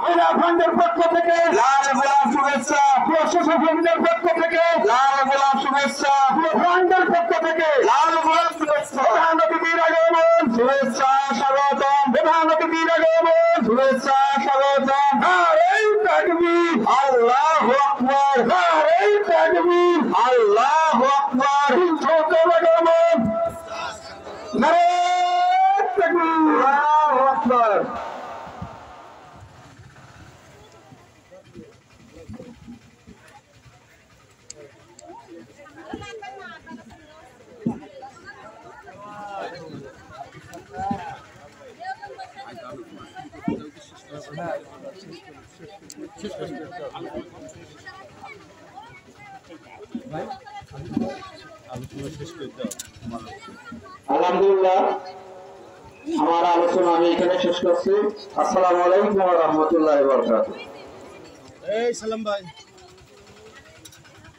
ফান্ডের পক্ষ থেকে লাল গোলাপ শুভেচ্ছা, প্রশাসনের পক্ষ থেকে লাল গোলাপ শুভেচ্ছা, ফান্ডের পক্ষ থেকে লাল গোলাপ শুভেচ্ছা, প্রধান অতিথির আগমন শুভেচ্ছা স্বাগতম, প্রধান অতিথির আগমন শুভেচ্ছা স্বাগতম। নারে তাকবীর, আল্লাহু আকবার, নারে তাকবীর, আল্লাহু আকবার। আগমন, নারে তাকবীর, আল্লাহু আকবার। আলহামদুলিল্লাহ, আমার আলোচনা আমি এখানে শেষ করছি। আসসালামু আলাইকুম ওয়া রাহমাতুল্লাহি ওয়া বারাকাতুহু। এই সালাম ভাই।